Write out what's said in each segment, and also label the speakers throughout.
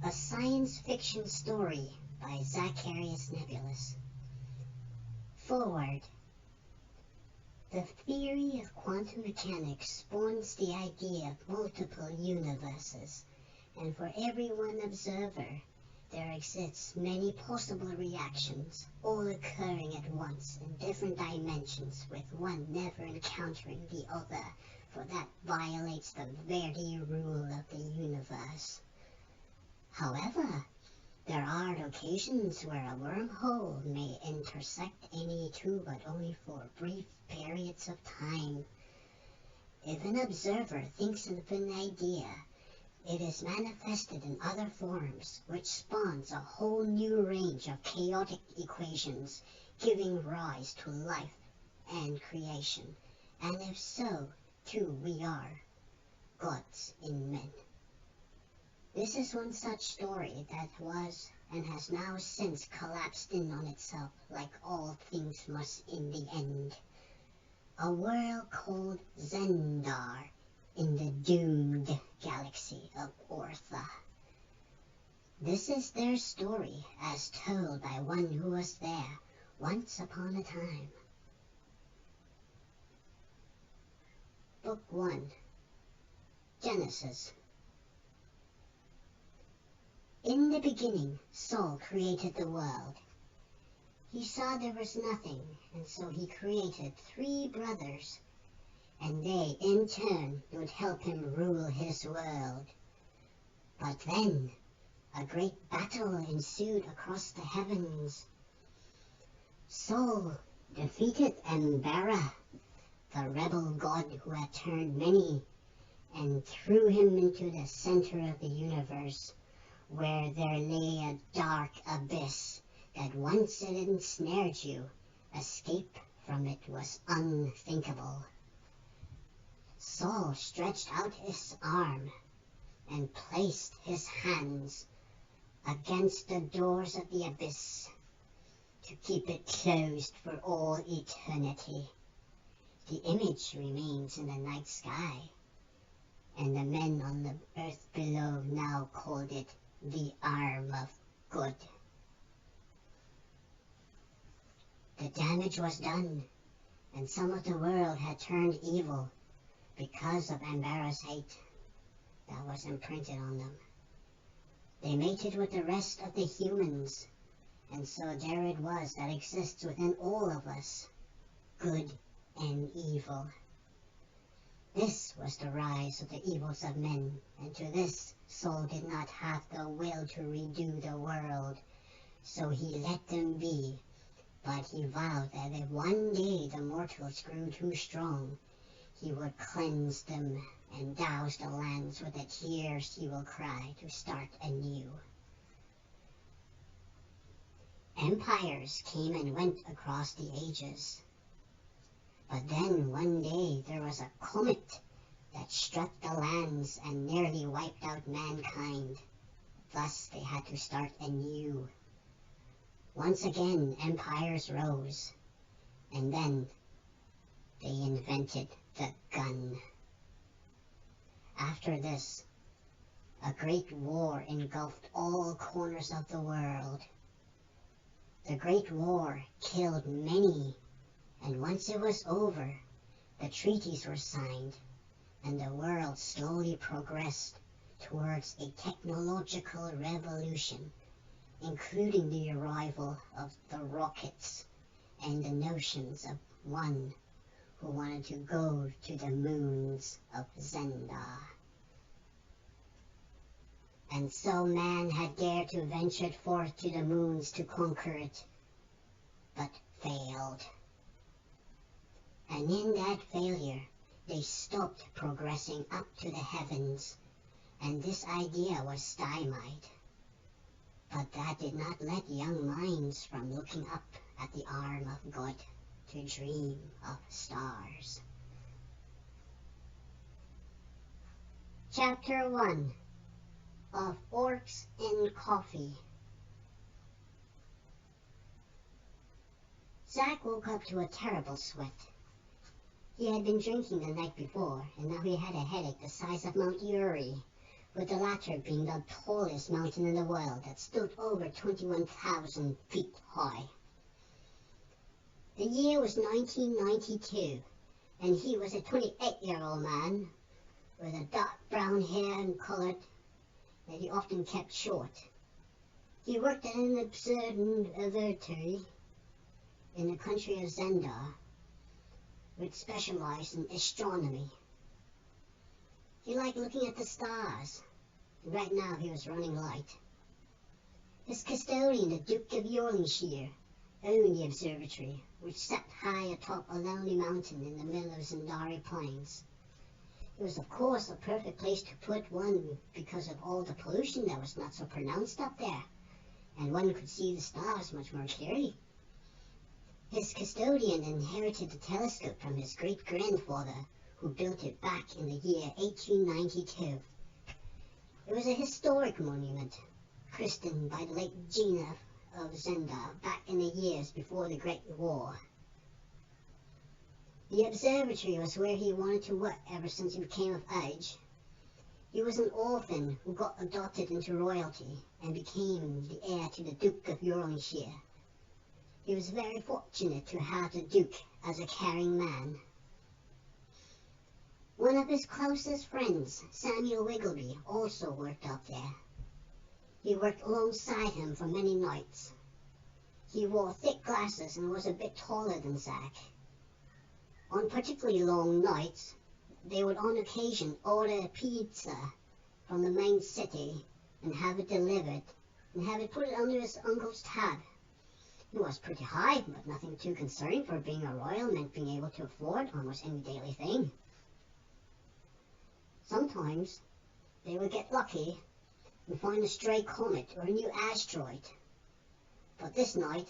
Speaker 1: A science fiction story by Zach Nebulous. Forward. The theory of quantum mechanics spawns the idea of multiple universes, and for every one observer, there exists many possible reactions, all occurring at once in different dimensions, with one never encountering the other, for that violates the very rule of the universe. However, there are occasions where a wormhole may intersect any two, but only for brief periods of time. If an observer thinks of an idea, it is manifested in other forms, which spawns a whole new range of chaotic equations, giving rise to life and creation. And if so, too, we are gods in men. This is one such story that was and has now since collapsed in on itself, like all things must in the end. A world called Zendar in the doomed galaxy of Ortha. This is their story as told by one who was there once upon a time. Book 1. Genesis. In the beginning, Saul created the world. He saw there was nothing, and so he created 3 brothers, and they, in turn, would help him rule his world. But then, a great battle ensued across the heavens. Saul defeated Embera, the rebel god who had turned many, and threw him into the center of the universe, where there lay a dark abyss that once it ensnared you, escape from it was unthinkable. Saul stretched out his arm and placed his hands against the doors of the abyss to keep it closed for all eternity. The image remains in the night sky, and the men on the earth below now called it the arm of good. The damage was done, and some of the world had turned evil because of Ambara's hate that was imprinted on them. They mated with the rest of the humans, and so there it was that exists within all of us, good and evil. This was the rise of the evils of men, and to this Saul did not have the will to redo the world, so he let them be. But he vowed that if one day the mortals grew too strong, he would cleanse them and douse the lands with the tears he will cry to start anew. Empires came and went across the ages. But then one day there was a comet that struck the lands and nearly wiped out mankind. Thus they had to start anew. Once again empires rose, and then they invented the gun. After this, a great war engulfed all corners of the world. The Great War killed many, and once it was over, the treaties were signed, and the world slowly progressed towards a technological revolution, including the arrival of the rockets and the notions of one who wanted to go to the moons of Zendar. And so man had dared to venture forth to the moons to conquer it, but failed. And in that failure, they stopped progressing up to the heavens, and this idea was stymied. But that did not let young minds from looking up at the arm of God to dream of stars. Chapter 1 of Orcs in Coffee. Zach woke up to a terrible sweat. He had been drinking the night before, and now he had a headache the size of Mount Uri, with the latter being the tallest mountain in the world that stood over 21,000 feet high. The year was 1992, and he was a 28-year-old man with a dark brown hair and color that he often kept short. He worked at an observatory in the country of Zendar, which specialized in astronomy. He liked looking at the stars, and right now he was running light. His custodian, the Duke of Yorkshire, owned the observatory, which sat high atop a lonely mountain in the middle of Zendari Plains. It was, of course, a perfect place to put one because of all the pollution that was not so pronounced up there, and one could see the stars much more clearly. His custodian inherited the telescope from his great-grandfather, who built it back in the year 1892. It was a historic monument, christened by the late Gina of Zendar back in the years before the Great War. The observatory was where he wanted to work ever since he became of age. He was an orphan who got adopted into royalty and became the heir to the Duke of Yorkshire. He was very fortunate to have the Duke as a caring man. One of his closest friends, Samuel Wiggleby, also worked up there. He worked alongside him for many nights. He wore thick glasses and was a bit taller than Zach. On particularly long nights, they would on occasion order pizza from the main city and have it delivered and have it put under his uncle's tab. It was pretty high, but nothing too concerning, for being a royal meant being able to afford almost any daily thing. Sometimes they would get lucky and find a stray comet or a new asteroid. But this night,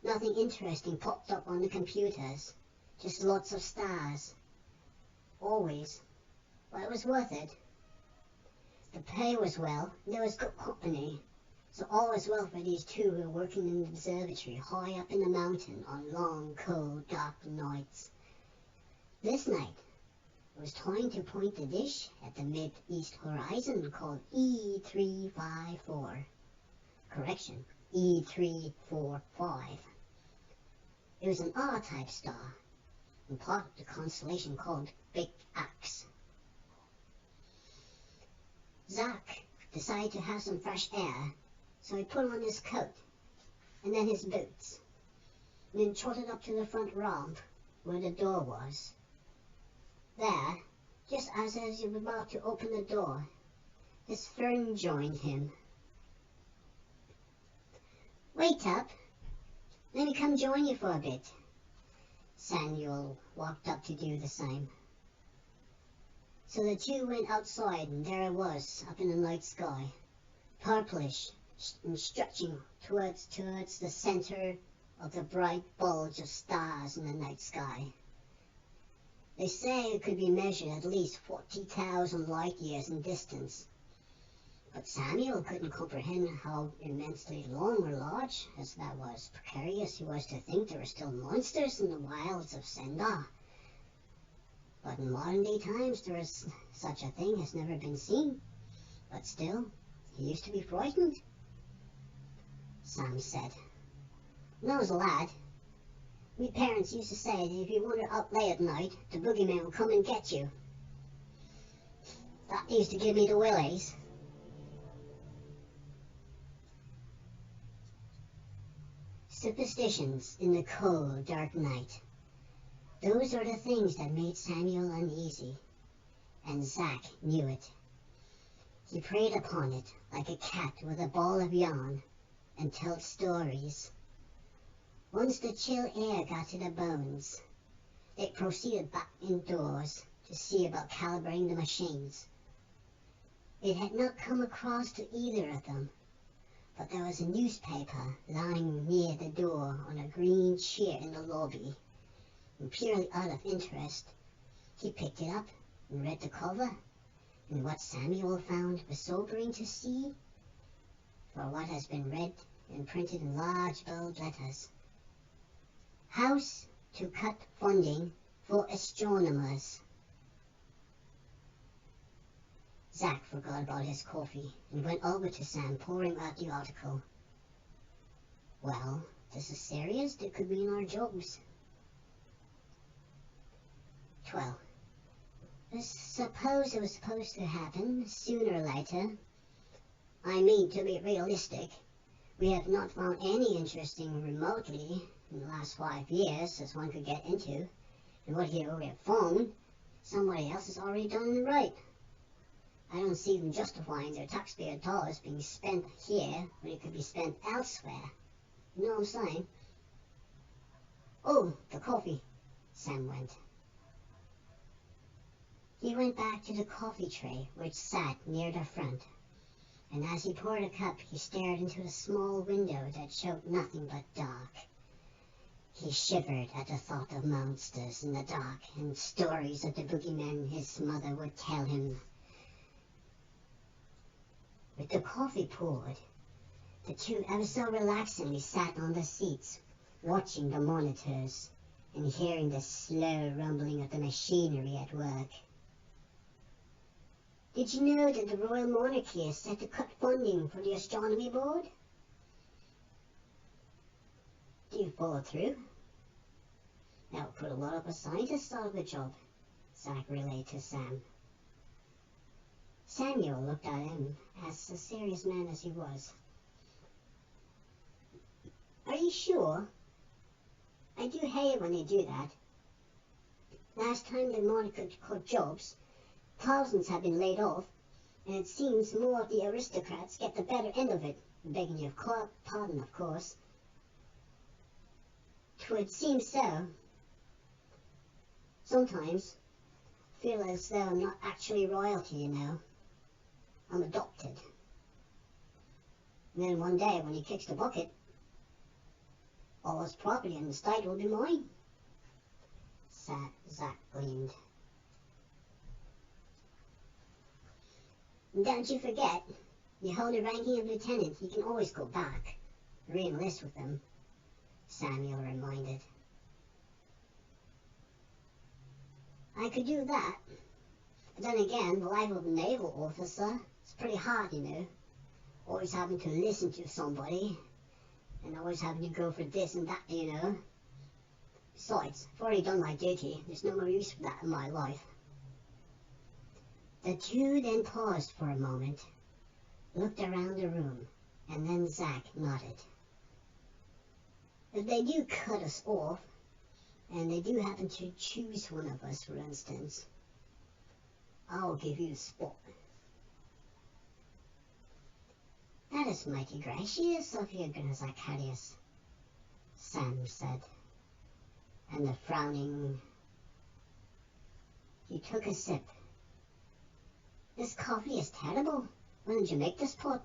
Speaker 1: nothing interesting popped up on the computers, just lots of stars. Always. But it was worth it. The pay was well, and there was good company. So all was well for these two who were working in the observatory high up in the mountain on long, cold, dark nights. This night, it was time to point the dish at the mid-east horizon called E354. Correction, E345. It was an R-type star, and part of the constellation called Big Axe. Zach decided to have some fresh air, so he put on his coat, and then his boots, and then trotted up to the front ramp where the door was. There, just as he was about to open the door, his friend joined him. "Wait up. Let me come join you for a bit." Samuel walked up to do the same. So the two went outside, and there it was, up in the night sky, purplish and stretching towards the center of the bright bulge of stars in the night sky. They say it could be measured at least 40,000 light years in distance. But Samuel couldn't comprehend how immensely long or large as that was. Precarious he was to think there were still monsters in the wilds of Zendar. But in modern day times there is such a thing has never been seen. But still, he used to be frightened, Sam said. "When I was a lad, my parents used to say that if you wandered out late at night, the boogeyman would come and get you. That used to give me the willies." Superstitions in the cold, dark night. Those are the things that made Samuel uneasy, and Zach knew it. He preyed upon it like a cat with a ball of yarn and told stories. Once the chill air got to the bones, they proceeded back indoors to see about calibrating the machines. It had not come across to either of them, but there was a newspaper lying near the door on a green chair in the lobby, and purely out of interest, he picked it up and read the cover, and what Samuel found was sobering to see, for what has been read and printed in large bold letters: "House to cut funding for astronomers." Zach forgot about his coffee and went over to Sam, pouring out the article. Well, this is serious. That could be in our jobs. 12. I suppose it was supposed to happen sooner or later. I mean, to be realistic, we have not found any interesting remotely in the last 5 years as one could get into, and what we have found, somebody else has already done it right. I don't see them justifying their taxpayer dollars being spent here when it could be spent elsewhere. You know what I'm saying? Oh, the coffee, Sam went. He went back to the coffee tray which sat near the front, and as he poured a cup, he stared into the small window that showed nothing but dark. He shivered at the thought of monsters in the dark and stories of the boogeyman his mother would tell him. With the coffee poured, the two ever so relaxingly sat on the seats, watching the monitors and hearing the slow rumbling of the machinery at work. Did you know that the Royal Monarchy is set to cut funding for the Astronomy Board? Do you follow through? That would put a lot of the scientists out of a job, Zach relayed to Sam. Samuel looked at him as a serious man as he was. Are you sure? I do hate when they do that. Last time the monarchy cut jobs, thousands have been laid off, and it seems more of the aristocrats get the better end of it, begging your pardon, of course. 'Twould seem so. Sometimes I feel as though I'm not actually royalty, you know. I'm adopted. And then one day when he kicks the bucket, all his property in the state will be mine. Zach gleamed. And don't you forget, you hold the ranking of lieutenant, you can always go back, re-enlist with them, Samuel reminded. I could do that, but then again, the life of a naval officer is pretty hard, you know. Always having to listen to somebody, and always having to go for this and that, you know. Besides, I've already done my duty, there's no more use for that in my life. The two then paused for a moment, looked around the room, and then Zach nodded. If they do cut us off, and they do happen to choose one of us, for instance, I'll give you the spot. That is mighty gracious of you, Zacchaeus, Sam said, and the frowning. He took a sip. This coffee is terrible. When did you make this pot?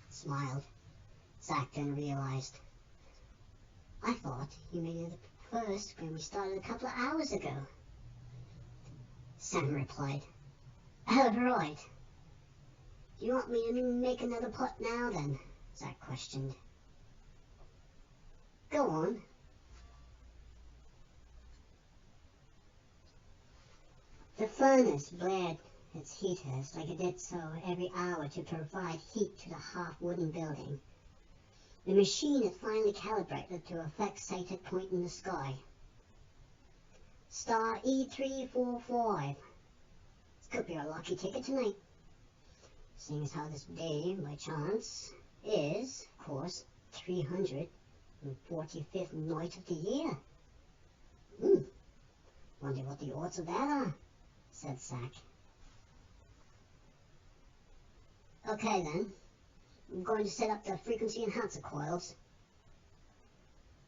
Speaker 1: Smiled. Zach then realized. I thought you made it first when we started a couple of hours ago. Sam replied. Oh, right. Do you want me to make another pot now then? Zach questioned. Go on. The furnace blared its heaters like it did so every hour to provide heat to the half-wooden building. The machine had finally calibrated to a fixated point in the sky. Star E345. This could be our lucky ticket tonight. Seeing as how this day, by chance, is, of course, 345th night of the year. Wonder what the odds of that are, said Zach. Okay then, I'm going to set up the frequency enhancer coils.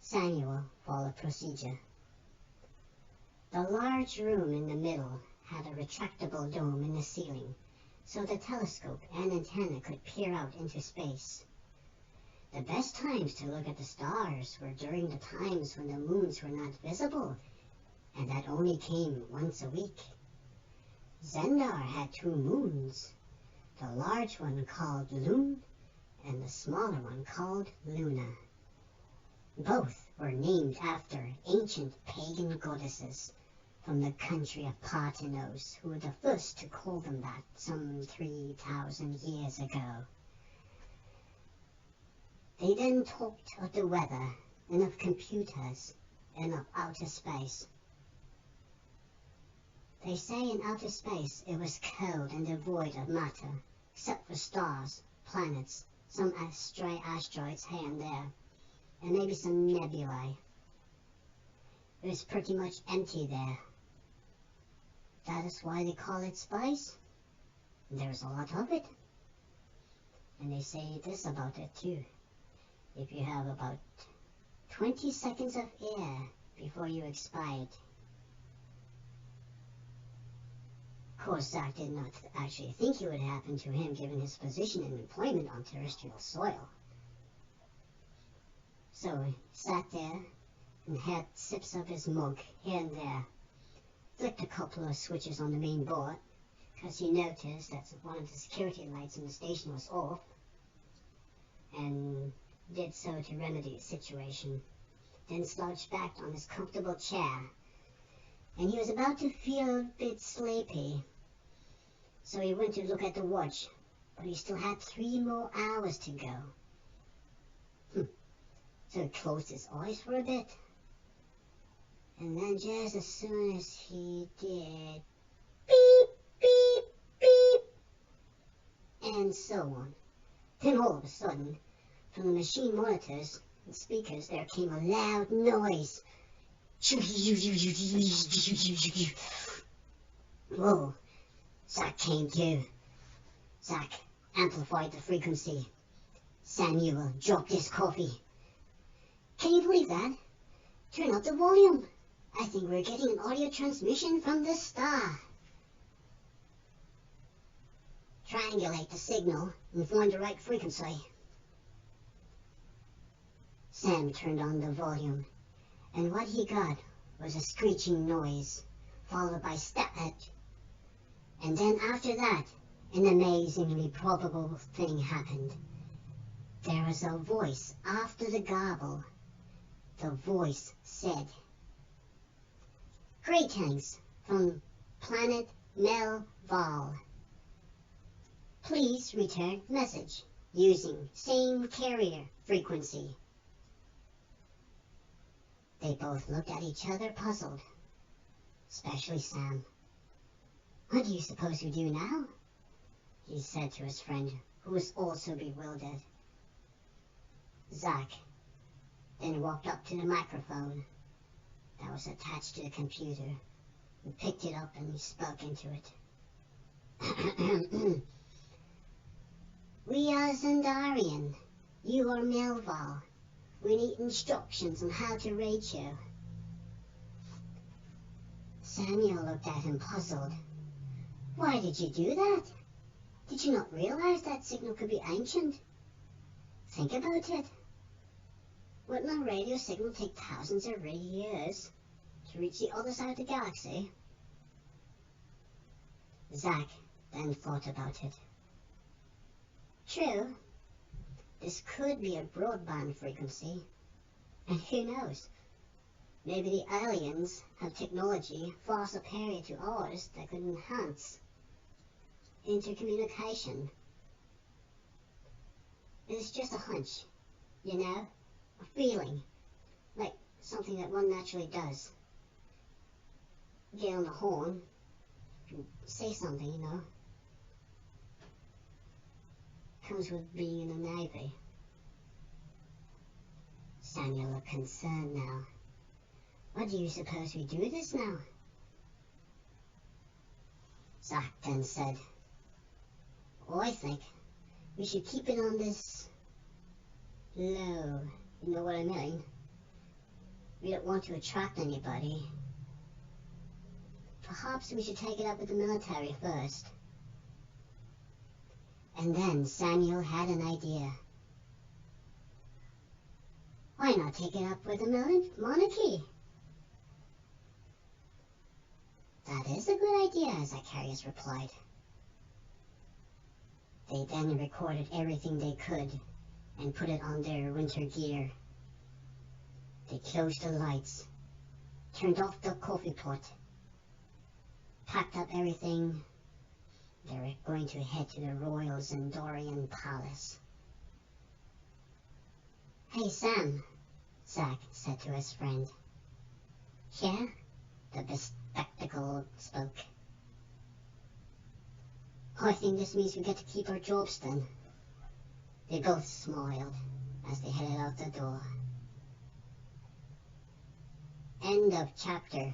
Speaker 1: Samuel followed procedure. The large room in the middle had a retractable dome in the ceiling, so the telescope and antenna could peer out into space. The best times to look at the stars were during the times when the moons were not visible, and that only came once a week. Zendar had 2 moons, the large one called Lune, and the smaller one called Luna. Both were named after ancient pagan goddesses, from the country of Parthenos, who were the first to call them that some 3,000 years ago. They then talked of the weather and of computers and of outer space. They say in outer space it was cold and devoid of matter, except for stars, planets, some asteroids here and there, and maybe some nebulae. It was pretty much empty there. That is why they call it space. There's a lot of it. And they say this about it too. If you have about 20 seconds of air before you expire. Of course, Zach did not actually think it would happen to him given his position and employment on terrestrial soil. So he sat there and had sips of his mug here and there, flicked a couple of switches on the main board, because he noticed that one of the security lights in the station was off, and did so to remedy the situation, then slouched back on his comfortable chair, and he was about to feel a bit sleepy, so he went to look at the watch, but he still had 3 more hours to go. So he closed his eyes for a bit, and then just as soon as he did, beep, beep, beep, and so on, then all of a sudden, from the machine monitors and speakers, there came a loud noise. Whoa, Zach came to. Zach amplified the frequency. Samuel dropped his coffee. Can you believe that? Turn up the volume. I think we're getting an audio transmission from the star. Triangulate the signal and find the right frequency. Sam turned on the volume, and what he got was a screeching noise, followed by static. And then after that, an amazingly probable thing happened. There was a voice after the garble. The voice said, "Greetings from planet Melval. Please return message using same carrier frequency." They both looked at each other puzzled, especially Sam. "What do you suppose we do now?" he said to his friend, who was also bewildered. Zach then walked up to the microphone that was attached to the computer and picked it up and spoke into it. "We are Zendarian. You are Melval. We need instructions on how to reach you." Samuel looked at him puzzled. "Why did you do that? Did you not realize that signal could be ancient? Think about it. Wouldn't a radio signal take thousands of years to reach the other side of the galaxy?" Zach then thought about it. True. This could be a broadband frequency, and who knows, maybe the aliens have technology far superior to ours that could enhance intercommunication. It's just a hunch, you know, a feeling, like something that one naturally does. Get on the horn, and say something, you know. Comes with being in the Navy. Samuel looked concerned now. "What do you suppose we do with this now?" Zach then said, "I think we should keep it on this low, you know what I mean? We don't want to attract anybody. Perhaps we should take it up with the military first." And then Samuel had an idea. "Why not take it up with the monarchy?" "That is a good idea," Zacharias replied. They then recorded everything they could and put it on their winter gear. They closed the lights, turned off the coffee pot, packed up everything. They were going to head to the royal Zendarian palace. "Hey, Sam," Zach said to his friend. "Yeah?" the bespectacled spoke. "I think this means we get to keep our jobs then." They both smiled as they headed out the door. End of chapter.